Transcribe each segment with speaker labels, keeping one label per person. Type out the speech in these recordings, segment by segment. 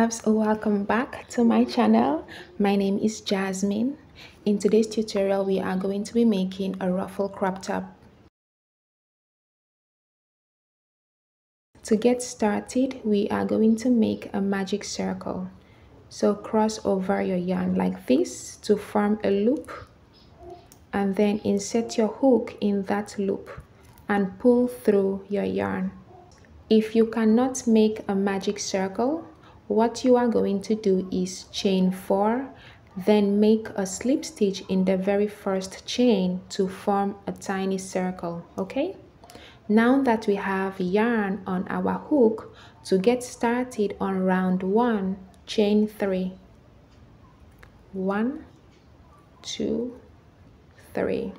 Speaker 1: loves, welcome back to my channel. My name is Jasmine. In today's tutorial we are going to be making a ruffle crop top. To get started, we are going to make a magic circle. So cross over your yarn like this to form a loop, and then insert your hook in that loop and pull through your yarn. If you cannot make a magic circle, what you are going to do is chain 4, then make a slip stitch in the very first chain to form a tiny circle, okay? Now that we have yarn on our hook, to get started on round 1, chain 3. 1, 2, 3.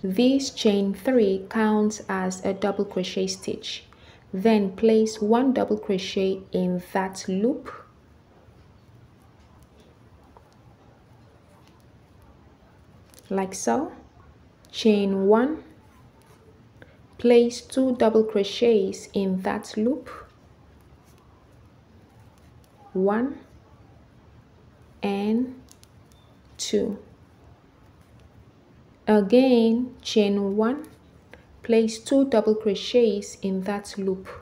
Speaker 1: This chain 3 counts as a double crochet stitch. Then place 1 double crochet in that loop, like so. Chain 1, place 2 double crochets in that loop, 1 and 2. Again, chain 1, place 2 double crochets in that loop, 1.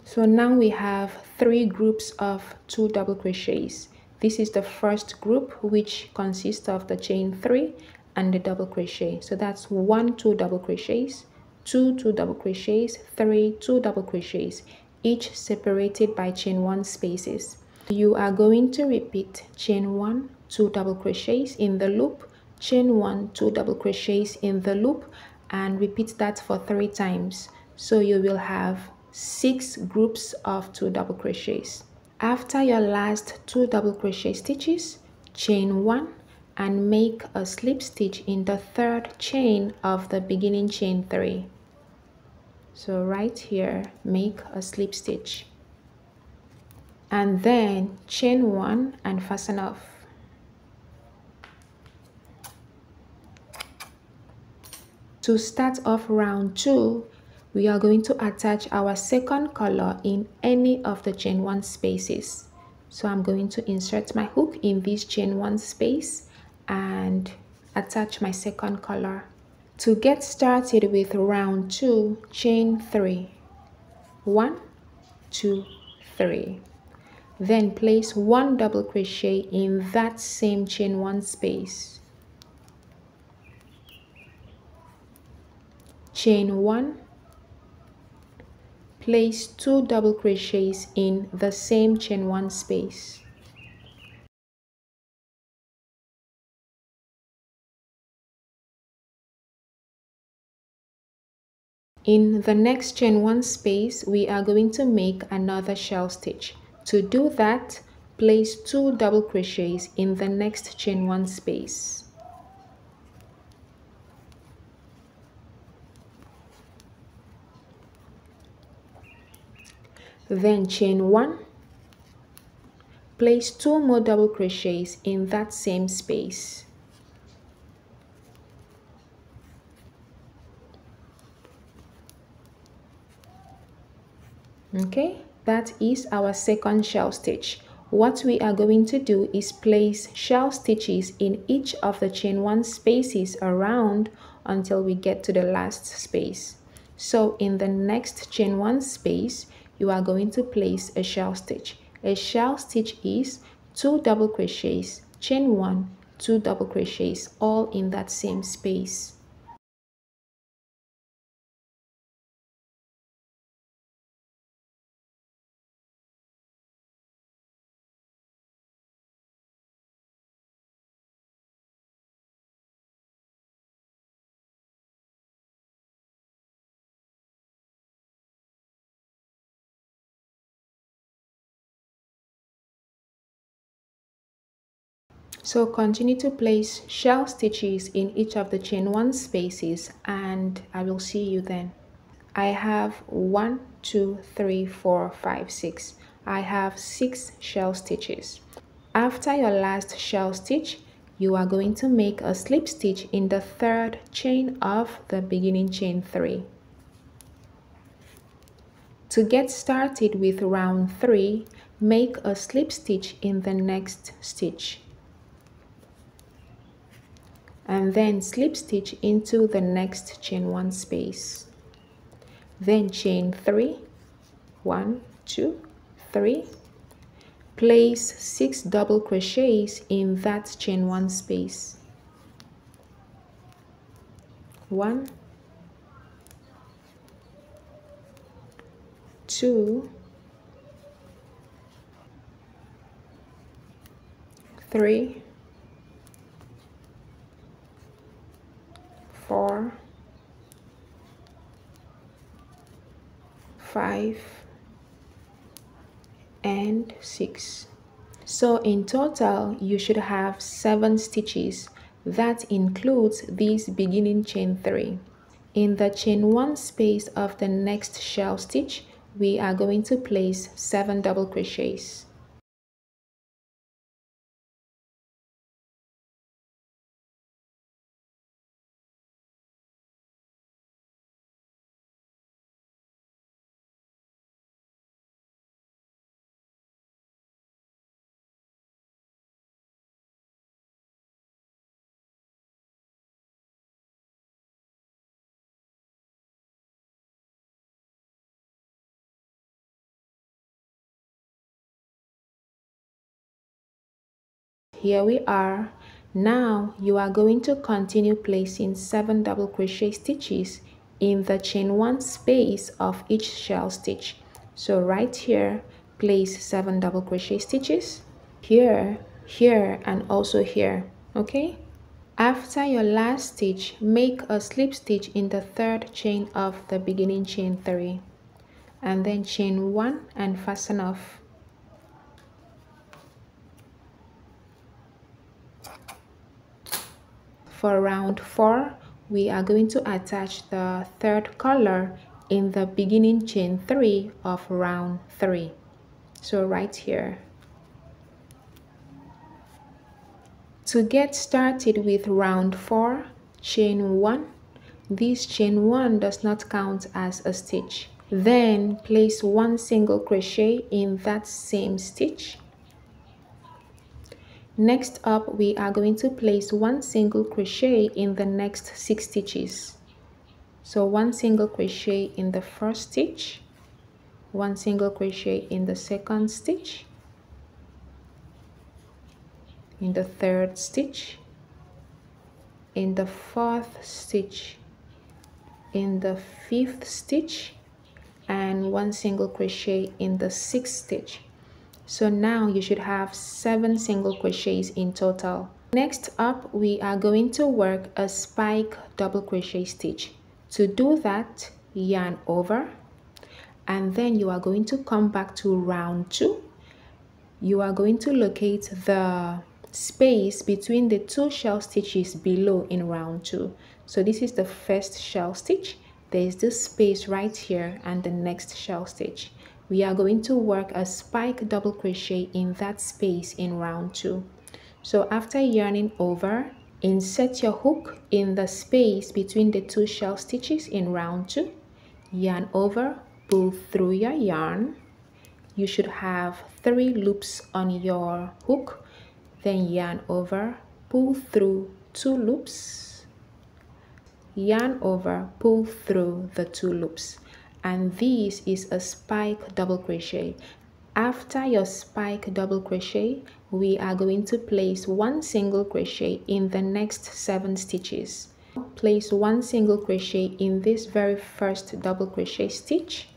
Speaker 1: So now we have 3 groups of 2 double crochets. This is the first group, which consists of the chain 3 and the double crochet. So that's 1 2 double crochets, 2 2 double crochets, 3 2 double crochets, each separated by chain 1 spaces. You are going to repeat chain 1 2 double crochets in the loop, chain 1 2 double crochets in the loop, and repeat that for 3 times. So you will have 6 groups of 2 double crochets. After your last 2 double crochet stitches, chain 1 and make a slip stitch in the 3rd chain of the beginning chain 3. So right here, make a slip stitch and then chain 1 and fasten off. To start off round 2, we are going to attach our second color in any of the chain 1 spaces. So I'm going to insert my hook in this chain 1 space and attach my second color. To get started with round 2, chain 3. 1 2 3. Then place 1 double crochet in that same chain 1 space. Chain 1, place 2 double crochets in the same chain 1 space. In the next chain 1 space, we are going to make another shell stitch. To do that, place 2 double crochets in the next chain 1 space. Then chain 1, place 2 more double crochets in that same space. Okay, that is our second shell stitch. What we are going to do is place shell stitches in each of the chain 1 spaces around until we get to the last space. So in the next chain 1 space, you are going to place a shell stitch. A shell stitch is 2 double crochets, chain 1, 2 double crochets, all in that same space. So continue to place shell stitches in each of the chain 1 spaces and I will see you then. I have 1 2 3 4 5 6. I have 6 shell stitches. After your last shell stitch, you are going to make a slip stitch in the third chain of the beginning chain 3. To get started with round 3, make a slip stitch in the next stitch and then slip stitch into the next chain 1 space. Then chain 3, 1, 2, 3. Place 6 double crochets in that chain 1 space. 1, 2, 3, 4, 5, and 6. So in total, you should have 7 stitches. That includes this beginning chain 3. In the chain 1 space of the next shell stitch, we are going to place 7 double crochets. Here we are. Now you are going to continue placing 7 double crochet stitches in the chain 1 space of each shell stitch. So right here, place 7 double crochet stitches here, here, and also here. Okay, after your last stitch, make a slip stitch in the third chain of the beginning chain 3 and then chain 1 and fasten off. For round 4, we are going to attach the third color in the beginning chain 3 of round 3. So right here. To get started with round 4, chain 1. This chain 1 does not count as a stitch. Then place 1 single crochet in that same stitch. Next up, we are going to place 1 single crochet in the next 6 stitches. So 1 single crochet in the first stitch, 1 single crochet in the second stitch, in the third stitch, in the fourth stitch, in the fifth stitch, and 1 single crochet in the sixth stitch. So now you should have 7 single crochets in total. Next up, we are going to work a spike double crochet stitch. To do that, yarn over, and then you are going to come back to round 2. You are going to locate the space between the 2 shell stitches below in round 2. So this is the first shell stitch. There is this space right here and the next shell stitch. We are going to work a spike double crochet in that space in round 2. So after yarning over, insert your hook in the space between the 2 shell stitches in round 2. Yarn over, pull through your yarn. You should have 3 loops on your hook. Then yarn over, pull through 2 loops. Yarn over, pull through the 2 loops. And this is a spike double crochet. After your spike double crochet, we are going to place 1 single crochet in the next 7 stitches. Place 1 single crochet in this very first double crochet stitch.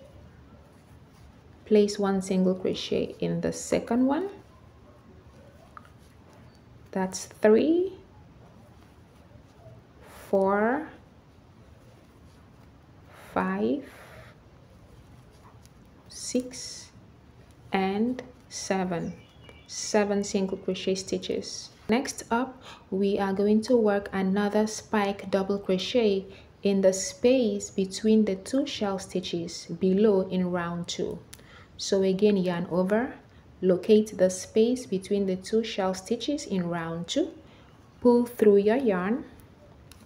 Speaker 1: Place 1 single crochet in the second one. That's 3, 4, 5, 6, and 7 single crochet stitches. Next up, we are going to work another spike double crochet in the space between the 2 shell stitches below in round 2. So again, yarn over, locate the space between the 2 shell stitches in round 2, pull through your yarn,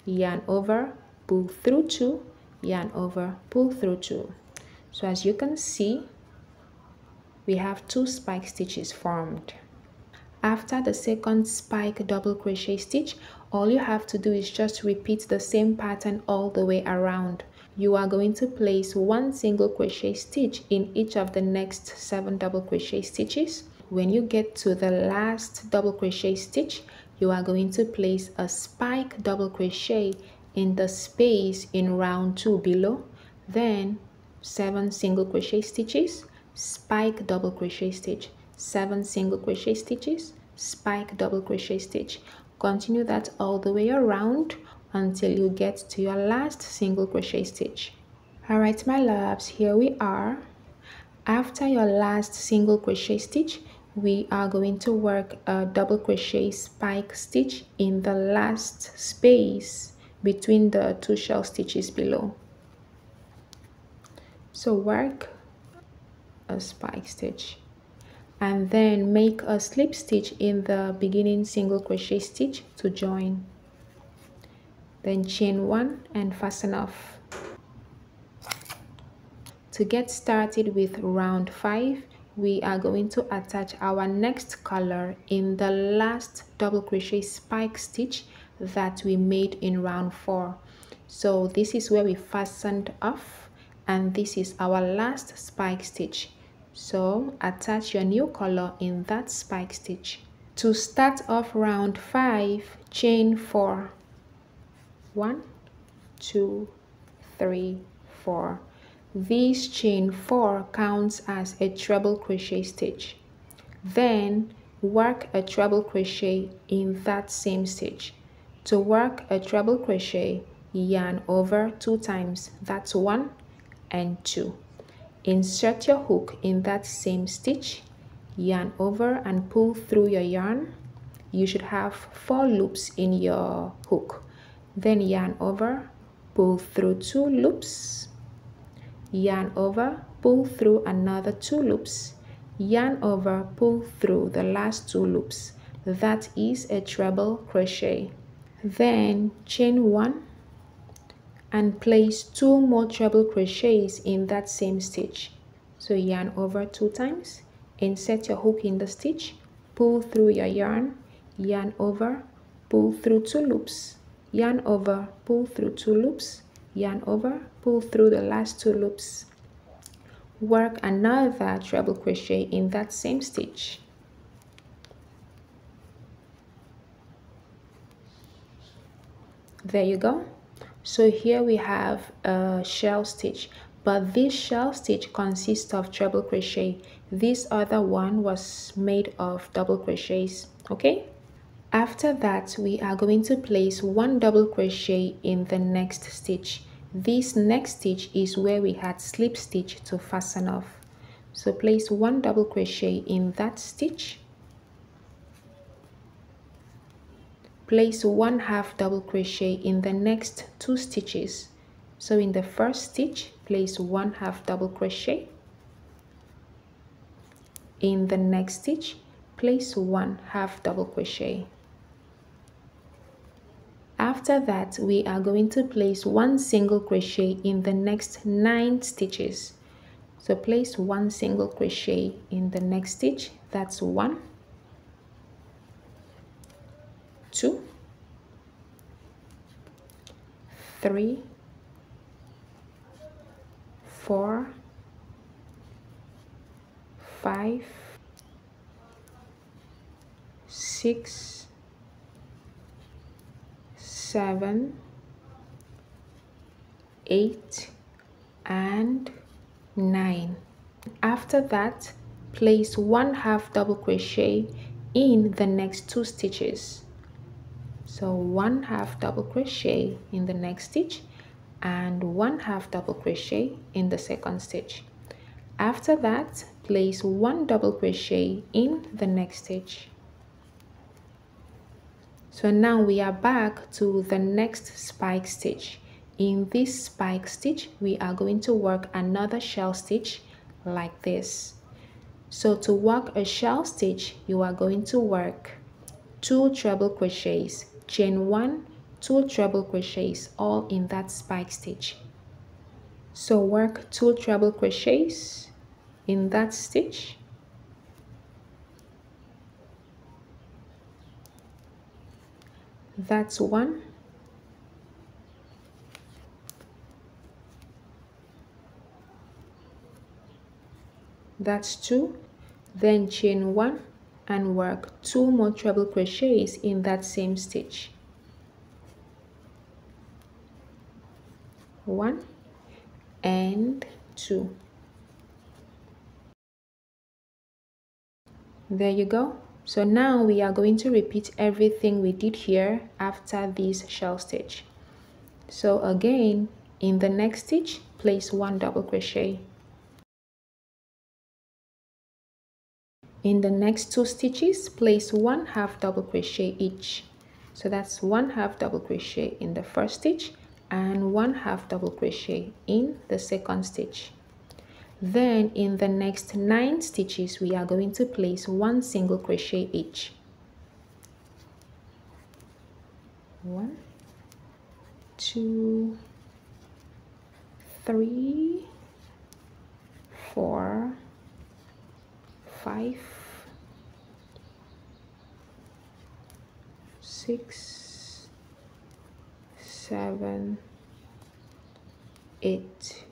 Speaker 1: yarn over, pull through 2, yarn over, pull through 2. So as you can see, we have 2 spike stitches formed. After the second spike double crochet stitch, all you have to do is just repeat the same pattern all the way around. You are going to place 1 single crochet stitch in each of the next 7 double crochet stitches. When you get to the last double crochet stitch, you are going to place a spike double crochet in the space in round 2 below, then 7 single crochet stitches, spike double crochet stitch, 7 single crochet stitches, spike double crochet stitch. Continue that all the way around until you get to your last single crochet stitch. All right, my loves, here we are. After your last single crochet stitch, we are going to work a double crochet spike stitch in the last space between the 2 shell stitches below. So work a spike stitch and then make a slip stitch in the beginning single crochet stitch to join. Then chain 1 and fasten off. To get started with round 5, we are going to attach our next color in the last double crochet spike stitch that we made in round 4. So this is where we fastened off, and this is our last spike stitch. So attach your new color in that spike stitch. To start off round 5, chain 4. 1, 2, 3, 4. This chain 4 counts as a treble crochet stitch. Then work a treble crochet in that same stitch. To work a treble crochet, yarn over 2 times. That's 1 and 2. Insert your hook in that same stitch, yarn over and pull through your yarn. You should have 4 loops in your hook. Then yarn over, pull through 2 loops, yarn over, pull through another 2 loops, yarn over, pull through the last 2 loops. That is a treble crochet. Then chain 1 and place 2 more treble crochets in that same stitch. So yarn over 2 times, insert your hook in the stitch, pull through your yarn, yarn over, pull through 2 loops, yarn over, pull through 2 loops, yarn over, pull through the last 2 loops. Work another treble crochet in that same stitch. There you go. So here we have a shell stitch, but this shell stitch consists of treble crochet. This other one was made of double crochets. Okay, after that we are going to place 1 double crochet in the next stitch. This next stitch is where we had slip stitch to fasten off. So place 1 double crochet in that stitch. Place 1/2 double crochet in the next 2 stitches. So in the first stitch, place 1/2 double crochet. In the next stitch, place 1/2 double crochet. After that, we are going to place 1 single crochet in the next 9 stitches. So place 1 single crochet in the next stitch. That's 1, 2, 3, 4, 5, 6, 7, 8, and 9. After that, place 1/2 double crochet in the next 2 stitches. So 1/2 double crochet in the next stitch and 1/2 double crochet in the second stitch. After that, place 1 double crochet in the next stitch. So now we are back to the next spike stitch. In this spike stitch, we are going to work another shell stitch like this. So to work a shell stitch, you are going to work 2 treble crochets chain 1, 2 treble crochets, all in that spike stitch. So work 2 treble crochets in that stitch. That's 1. That's 2. Then chain 1 and work 2 more treble crochets in that same stitch. 1 and 2. There you go. So now we are going to repeat everything we did here after this shell stitch. So again, in the next stitch, place 1 double crochet. In the next 2 stitches, place 1 half double crochet each. So that's 1 half double crochet in the first stitch and 1 half double crochet in the second stitch. Then in the next 9 stitches, we are going to place 1 single crochet each. 1, 2, 3, 4, 5, 6, 7, 8,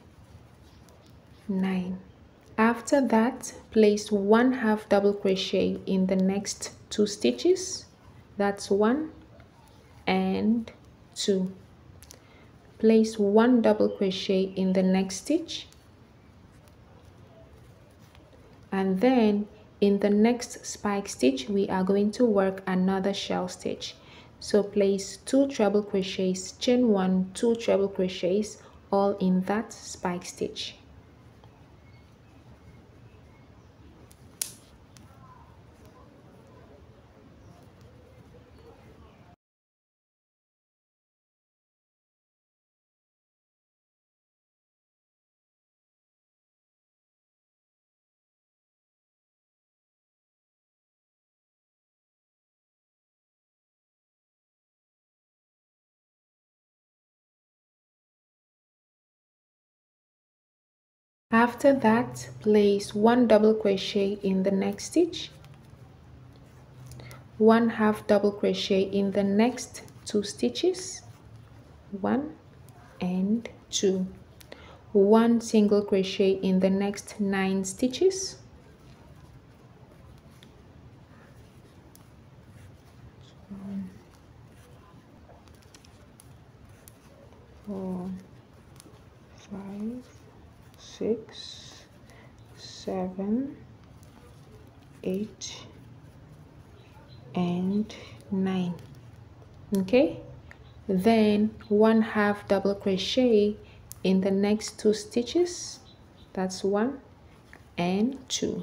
Speaker 1: 9. After that, place 1 half double crochet in the next 2 stitches. That's 1 and 2. Place 1 double crochet in the next stitch, and then in the next spike stitch we are going to work another shell stitch. So place 2 treble crochets, chain 1, 2 treble crochets, all in that spike stitch. After that, place 1 double crochet in the next stitch, 1 half double crochet in the next 2 stitches, 1 and 2, 1 single crochet in the next 9 stitches, 4, 5, 6, 7, 8 and 9. Okay, then 1 half double crochet in the next 2 stitches. That's 1 and 2.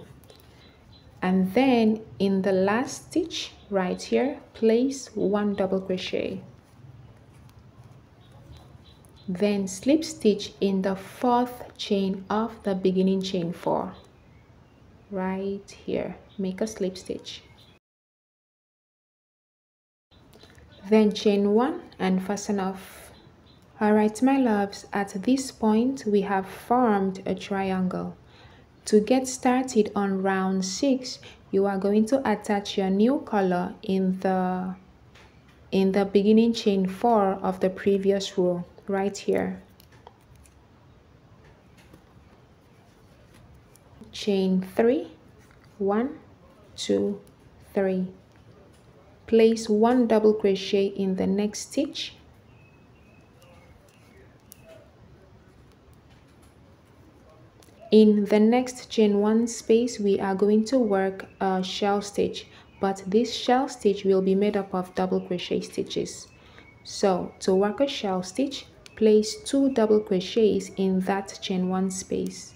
Speaker 1: And then in the last stitch right here, place 1 double crochet. Then slip stitch in the 4th chain of the beginning chain 4. Right here, make a slip stitch. Then chain 1 and fasten off. Alright my loves, at this point we have formed a triangle. To get started on round 6, you are going to attach your new color in the beginning chain 4 of the previous row right here. Chain 3, 1, 2, 3. Place 1 double crochet in the next stitch. In the next chain 1 space, we are going to work a shell stitch, but this shell stitch will be made up of double crochet stitches. So to work a shell stitch, place 2 double crochets in that chain 1 space.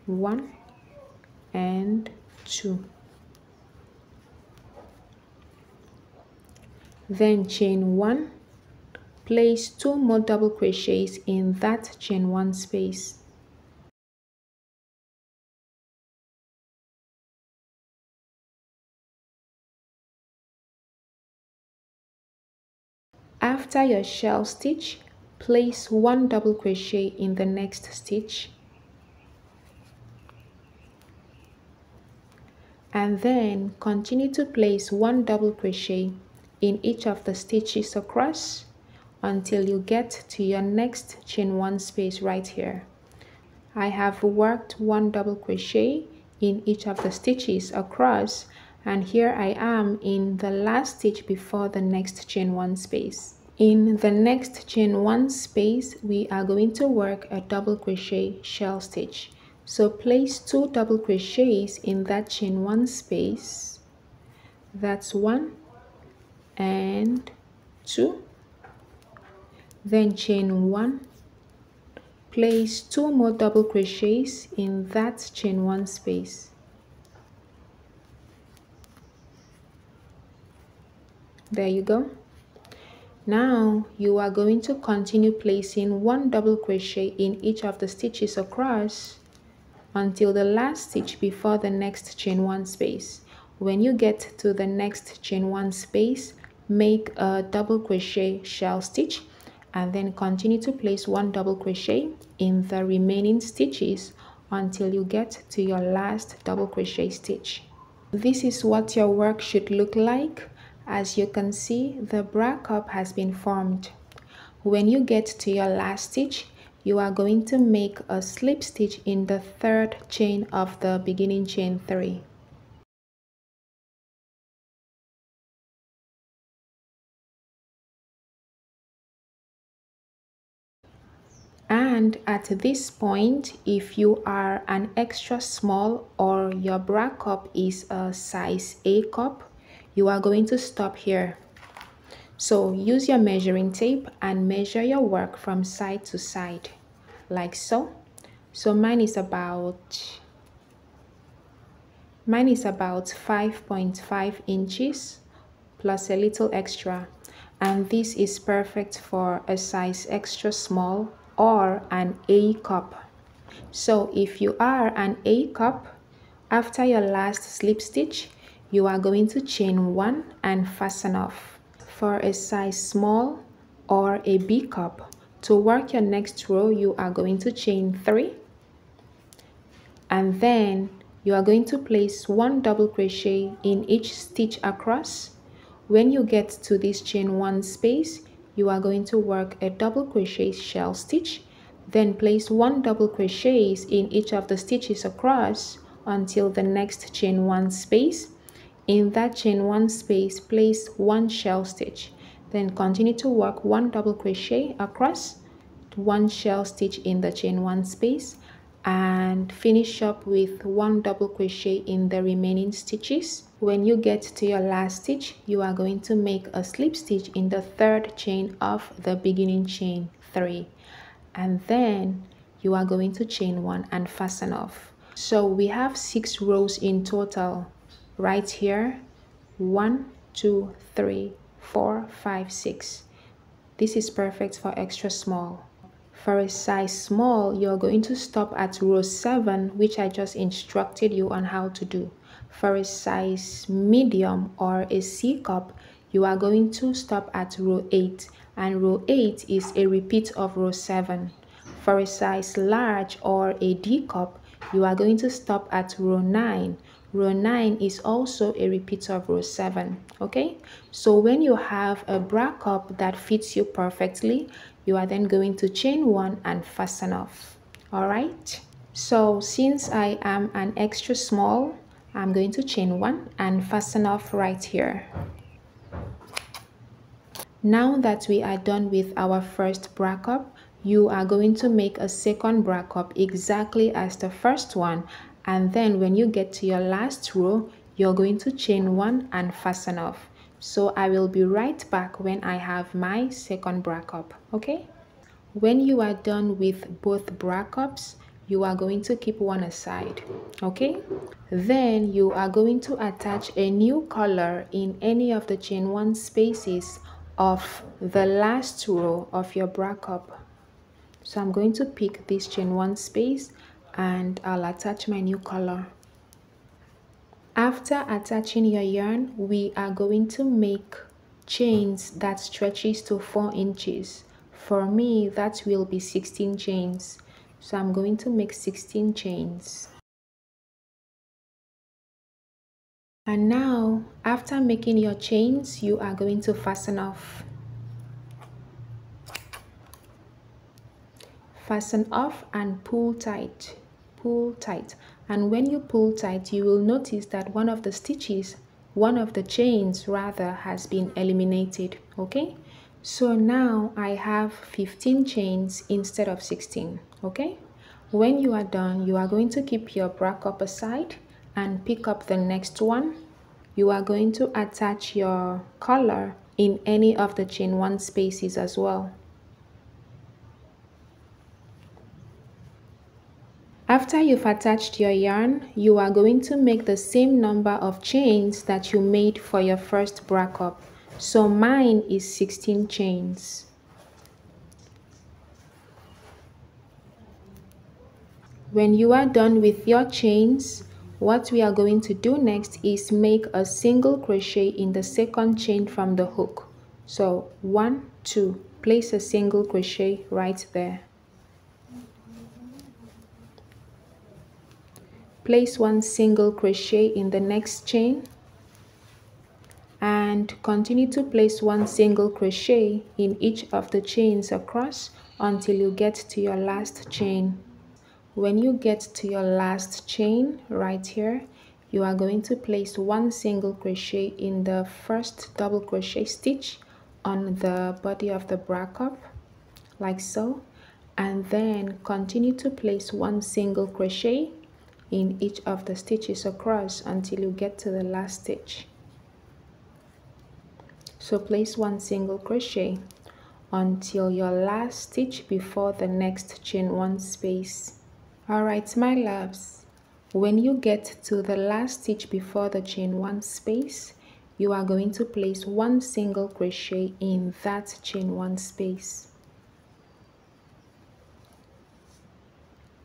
Speaker 1: 1 and 2. Then chain 1, place 2 more double crochets in that chain 1 space. After your shell stitch, place 1 double crochet in the next stitch, and then continue to place 1 double crochet in each of the stitches across until you get to your next chain 1 space right here. I have worked 1 double crochet in each of the stitches across, and here I am in the last stitch before the next chain 1 space. In the next chain 1 space, we are going to work a double crochet shell stitch. So place 2 double crochets in that chain 1 space. That's 1 and 2. Then chain 1. Place 2 more double crochets in that chain 1 space. There you go. Now you are going to continue placing 1 double crochet in each of the stitches across until the last stitch before the next chain 1 space. When you get to the next chain 1 space, make a double crochet shell stitch and then continue to place 1 double crochet in the remaining stitches until you get to your last double crochet stitch. This is what your work should look like. As you can see, the bra cup has been formed. When you get to your last stitch, you are going to make a slip stitch in the 3rd chain of the beginning chain 3. And at this point, if you are an extra small or your bra cup is a size A cup, you are going to stop here. So use your measuring tape and measure your work from side to side, like so. So mine is about 5.5 inches plus a little extra, and this is perfect for a size extra small or an A cup. So if you are an A cup, after your last slip stitch, you are going to chain 1 and fasten off. For a size small or a B cup, to work your next row, you are going to chain 3, and then you are going to place 1 double crochet in each stitch across. When you get to this chain 1 space, you are going to work a double crochet shell stitch, then place 1 double crochets in each of the stitches across until the next chain 1 space. In that chain 1 space, place 1 shell stitch, then continue to work 1 double crochet across, 1 shell stitch in the chain 1 space, and finish up with 1 double crochet in the remaining stitches. When you get to your last stitch, you are going to make a slip stitch in the 3rd chain of the beginning chain 3, and then you are going to chain 1 and fasten off. So we have 6 rows in total right here. 1, 2, 3, 4, 5, 6. This is perfect for extra small. For a size small, you're going to stop at row 7, which I just instructed you on how to do. For a size medium or a C cup, you are going to stop at row 8, and row 8 is a repeat of row 7. For a size large or a D cup, you are going to stop at row 9. Row 9 is also a repeat of row 7. Okay, so when you have a bra cup that fits you perfectly, you are then going to chain 1 and fasten off. All right, so since I am an extra small, I'm going to chain 1 and fasten off right here. Now that we are done with our first bra cup, you are going to make a second bra cup exactly as the first one, and then when you get to your last row, you're going to chain 1 and fasten off. So I will be right back when I have my second bra cup. Okay, when you are done with both bra cups, you are going to keep one aside. Okay, then you are going to attach a new color in any of the chain 1 spaces of the last row of your bra cup. So I'm going to pick this chain 1 space and I'll attach my new color. After attaching your yarn, we are going to make chains that stretches to 4 inches. For me, that will be 16 chains. So I'm going to make 16 chains. And now, after making your chains, you are going to fasten off. Fasten off and pull tight. Pull tight. And when you pull tight, you will notice that one of the chains rather, has been eliminated. Okay? So now I have 15 chains instead of 16. Okay? When you are done, you are going to keep your bra cup aside and pick up the next one. You are going to attach your collar in any of the chain 1 spaces as well. After you've attached your yarn, you are going to make the same number of chains that you made for your first bra cup. So mine is 16 chains. When you are done with your chains, what we are going to do next is make a single crochet in the second chain from the hook. So 1, 2, place a single crochet right there. Place 1 single crochet in the next chain and continue to place 1 single crochet in each of the chains across until you get to your last chain. When you get to your last chain right here, you are going to place 1 single crochet in the first double crochet stitch on the body of the bra cup, like so, and then continue to place 1 single crochet in each of the stitches across until you get to the last stitch. So place 1 single crochet until your last stitch before the next chain 1 space. Alright my loves, when you get to the last stitch before the chain 1 space, you are going to place 1 single crochet in that chain 1 space.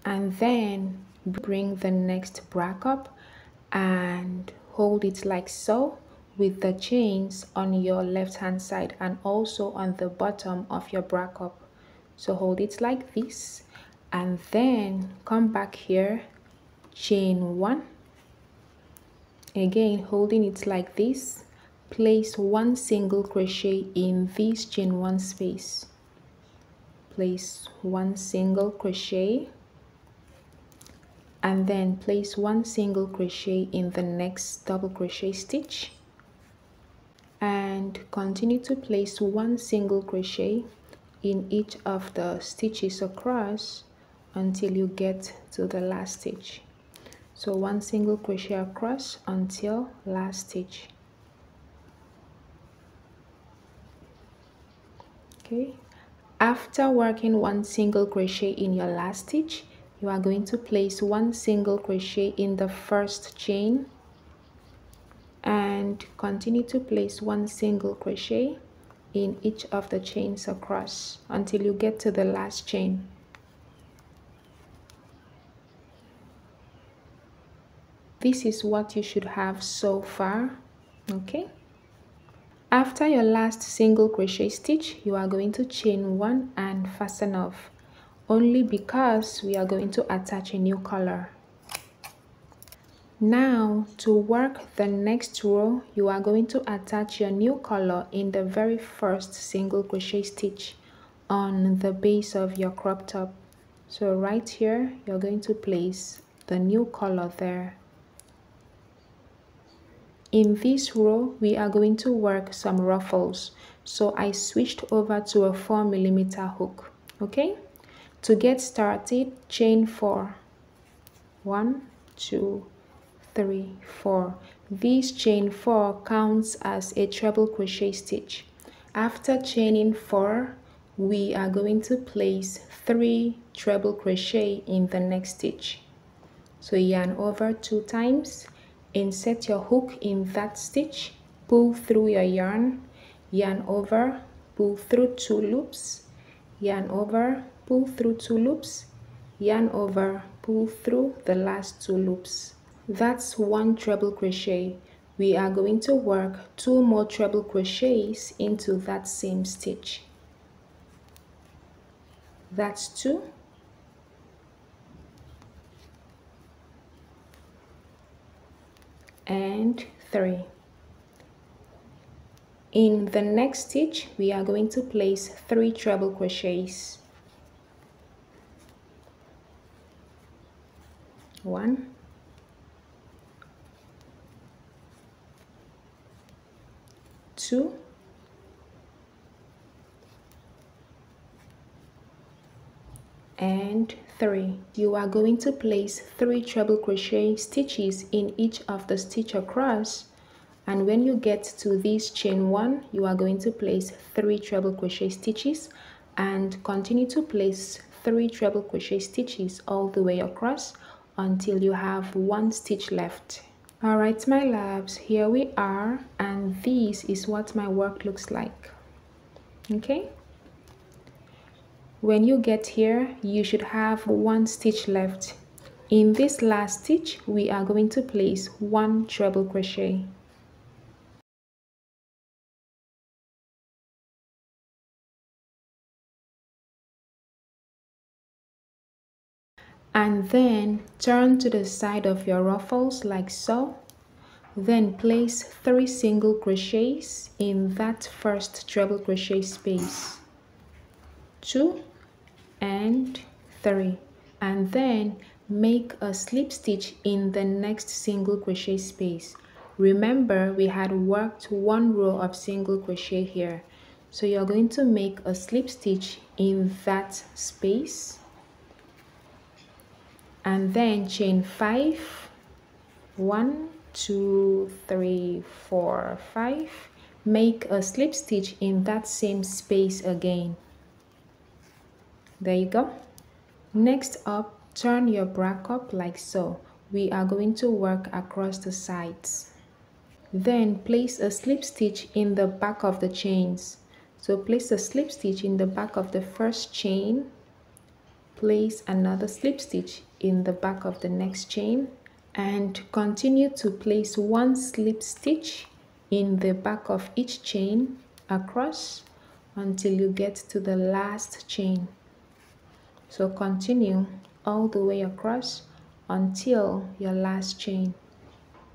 Speaker 1: And then bring the next bra cup and hold it like so with the chains on your left hand side and also on the bottom of your bra cup. So hold it like this and then come back here, chain 1, again holding it like this, place 1 single crochet in this chain 1 space, place 1 single crochet and then place 1 single crochet in the next double crochet stitch and continue to place 1 single crochet in each of the stitches across until you get to the last stitch. So 1 single crochet across until last stitch. Okay, after working 1 single crochet in your last stitch, you are going to place 1 single crochet in the first chain and continue to place 1 single crochet in each of the chains across until you get to the last chain. This is what you should have so far. Okay, after your last single crochet stitch, you are going to chain 1 and fasten off, only because we are going to attach a new color. Now to work the next row, you are going to attach your new color in the very first single crochet stitch on the base of your crop top. So right here, you're going to place the new color there. In this row, we are going to work some ruffles. So I switched over to a 4mm hook. Okay, to get started, chain 4. 1, 2, 3, 4. This chain 4 counts as a treble crochet stitch. After chaining 4, we are going to place 3 treble crochet in the next stitch. So yarn over 2 times, insert your hook in that stitch, pull through your yarn over, pull through 2 loops, yarn over, pull through 2 loops, yarn over, pull through the last 2 loops. That's 1 treble crochet. we are going to work 2 more treble crochets into that same stitch. That's 2 and 3. In the next stitch, we are going to place 3 treble crochets. 1, 2, and 3. You are going to place 3 treble crochet stitches in each of the stitch across, and when you get to this chain 1, you are going to place 3 treble crochet stitches and continue to place 3 treble crochet stitches all the way across until you have 1 stitch left. Alright my loves, here we are, and this is what my work looks like. Okay, when you get here, you should have 1 stitch left. In this last stitch, we are going to place 1 treble crochet. And then turn to the side of your ruffles like so. Then place 3 single crochets in that first treble crochet space. 2 and 3, and then make a slip stitch in the next single crochet space. Remember, we had worked 1 row of single crochet here, so you're going to make a slip stitch in that space and then chain 5. 1, 2, 3, 4, 5. Make a slip stitch in that same space again. There you go. Next up, turn your bra cup like so. We are going to work across the sides. Then place a slip stitch in the back of the chains. So place a slip stitch in the back of the first chain. Place another slip stitch in the back of the next chain and continue to place 1 slip stitch in the back of each chain across until you get to the last chain. So continue all the way across until your last chain.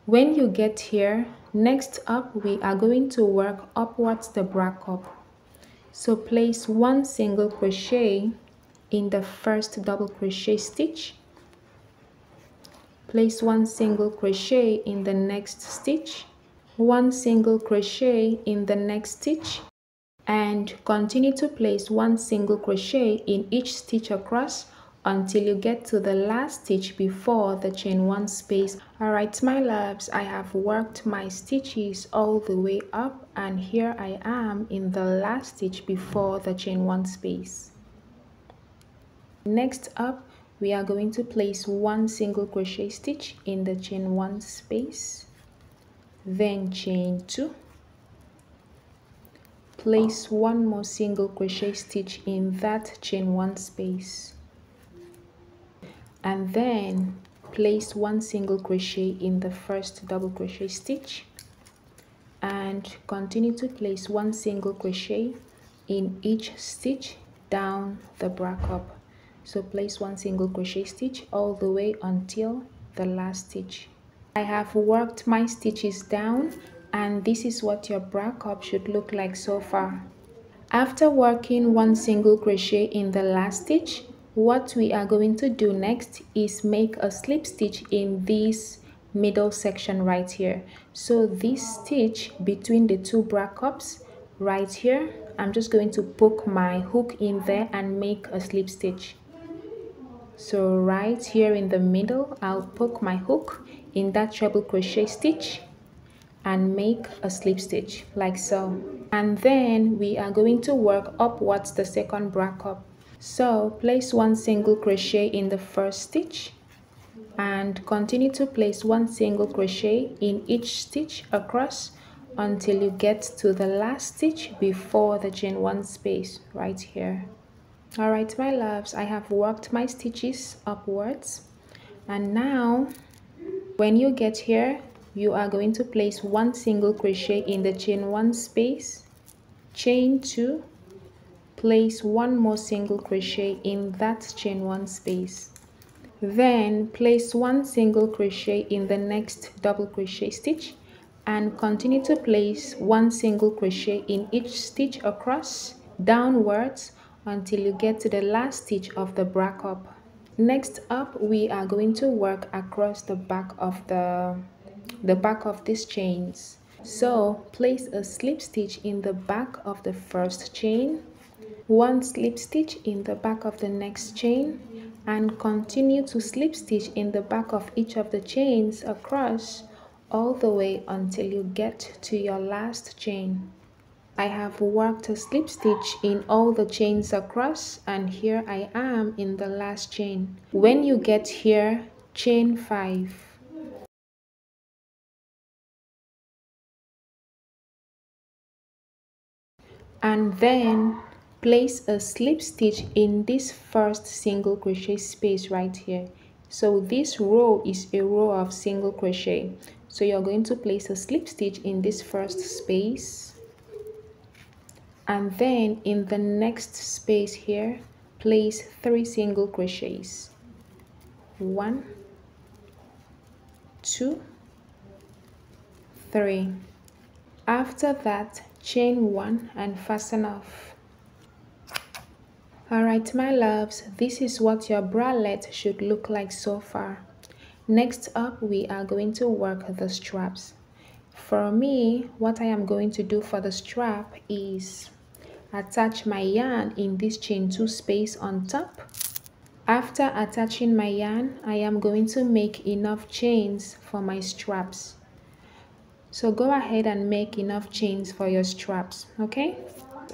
Speaker 1: When you get here, next up we are going to work upwards the bra cup. So place 1 single crochet in the first double crochet stitch. Place 1 single crochet in the next stitch, 1 single crochet in the next stitch, and continue to place 1 single crochet in each stitch across until you get to the last stitch before the chain 1 space. Alright my loves, I have worked my stitches all the way up, and here I am in the last stitch before the chain 1 space. Next up, we are going to place 1 single crochet stitch in the chain 1 space, then chain 2. Place 1 more single crochet stitch in that chain 1 space, and then place 1 single crochet in the first double crochet stitch and continue to place 1 single crochet in each stitch down the bra cup. So place 1 single crochet stitch all the way until the last stitch. I have worked my stitches down, and this is what your bra cup should look like so far. After working 1 single crochet in the last stitch, what we are going to do next is make a slip stitch in this middle section right here. So this stitch between the 2 bra cups right here, I'm just going to poke my hook in there and make a slip stitch. So right here in the middle, I'll poke my hook in that treble crochet stitch and make a slip stitch like so. And then we are going to work upwards the second bra cup. So place 1 single crochet in the first stitch and continue to place 1 single crochet in each stitch across until you get to the last stitch before the chain 1 space right here. Alright my loves, I have worked my stitches upwards, and now when you get here, you are going to place one single crochet in the chain 1 space, chain 2, place one more single crochet in that chain 1 space, then place one single crochet in the next double crochet stitch and continue to place one single crochet in each stitch across downwards until you get to the last stitch of the bra cup. Next up, we are going to work across the back of these chains. So place a slip stitch in the back of the first chain, one slip stitch in the back of the next chain, and continue to slip stitch in the back of each of the chains across all the way until you get to your last chain. I have worked a slip stitch in all the chains across, and here I am in the last chain. When you get here, chain 5. And then place a slip stitch in this first single crochet space right here. So this row is a row of single crochet, so you're going to place a slip stitch in this first space, and then in the next space here place 3 single crochets, 1, 2, 3. After that, chain 1 and fasten off. Alright my loves, this is what your bralette should look like so far. Next up, we are going to work the straps. For me, what I am going to do for the strap is attach my yarn in this chain 2 space on top. After attaching my yarn, I am going to make enough chains for my straps. So go ahead and make enough chains for your straps, okay?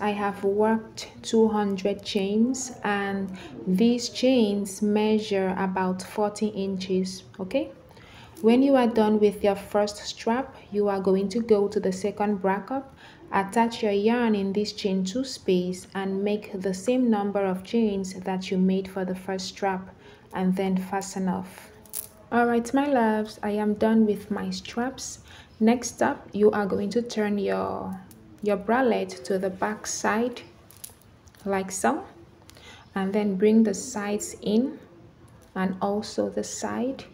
Speaker 1: I have worked 200 chains, and these chains measure about 40 inches, okay? When you are done with your first strap, you are going to go to the second bra cup, attach your yarn in this chain 2 space and make the same number of chains that you made for the first strap, and then fasten off. Alright my loves, I am done with my straps. Next up, you are going to turn your bralette to the back side like so, and then bring the sides in and also the side.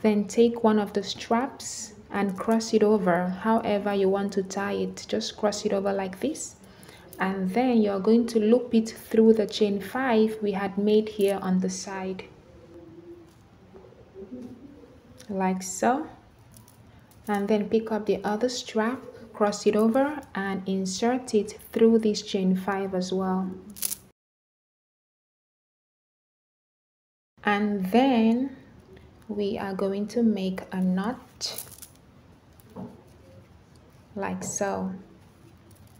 Speaker 1: Then take one of the straps and cross it over however you want to tie it. Just cross it over like this, and then you're going to loop it through the chain 5 we had made here on the side like so, and then pick up the other strap, cross it over and insert it through this chain 5 as well. And then we are going to make a knot like so,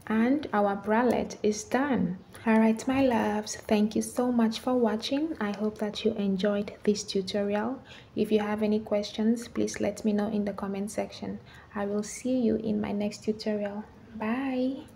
Speaker 1: and our bralette is done. Alright my loves, thank you so much for watching. I hope that you enjoyed this tutorial. If you have any questions, please let me know in the comment section. I will see you in my next tutorial. Bye.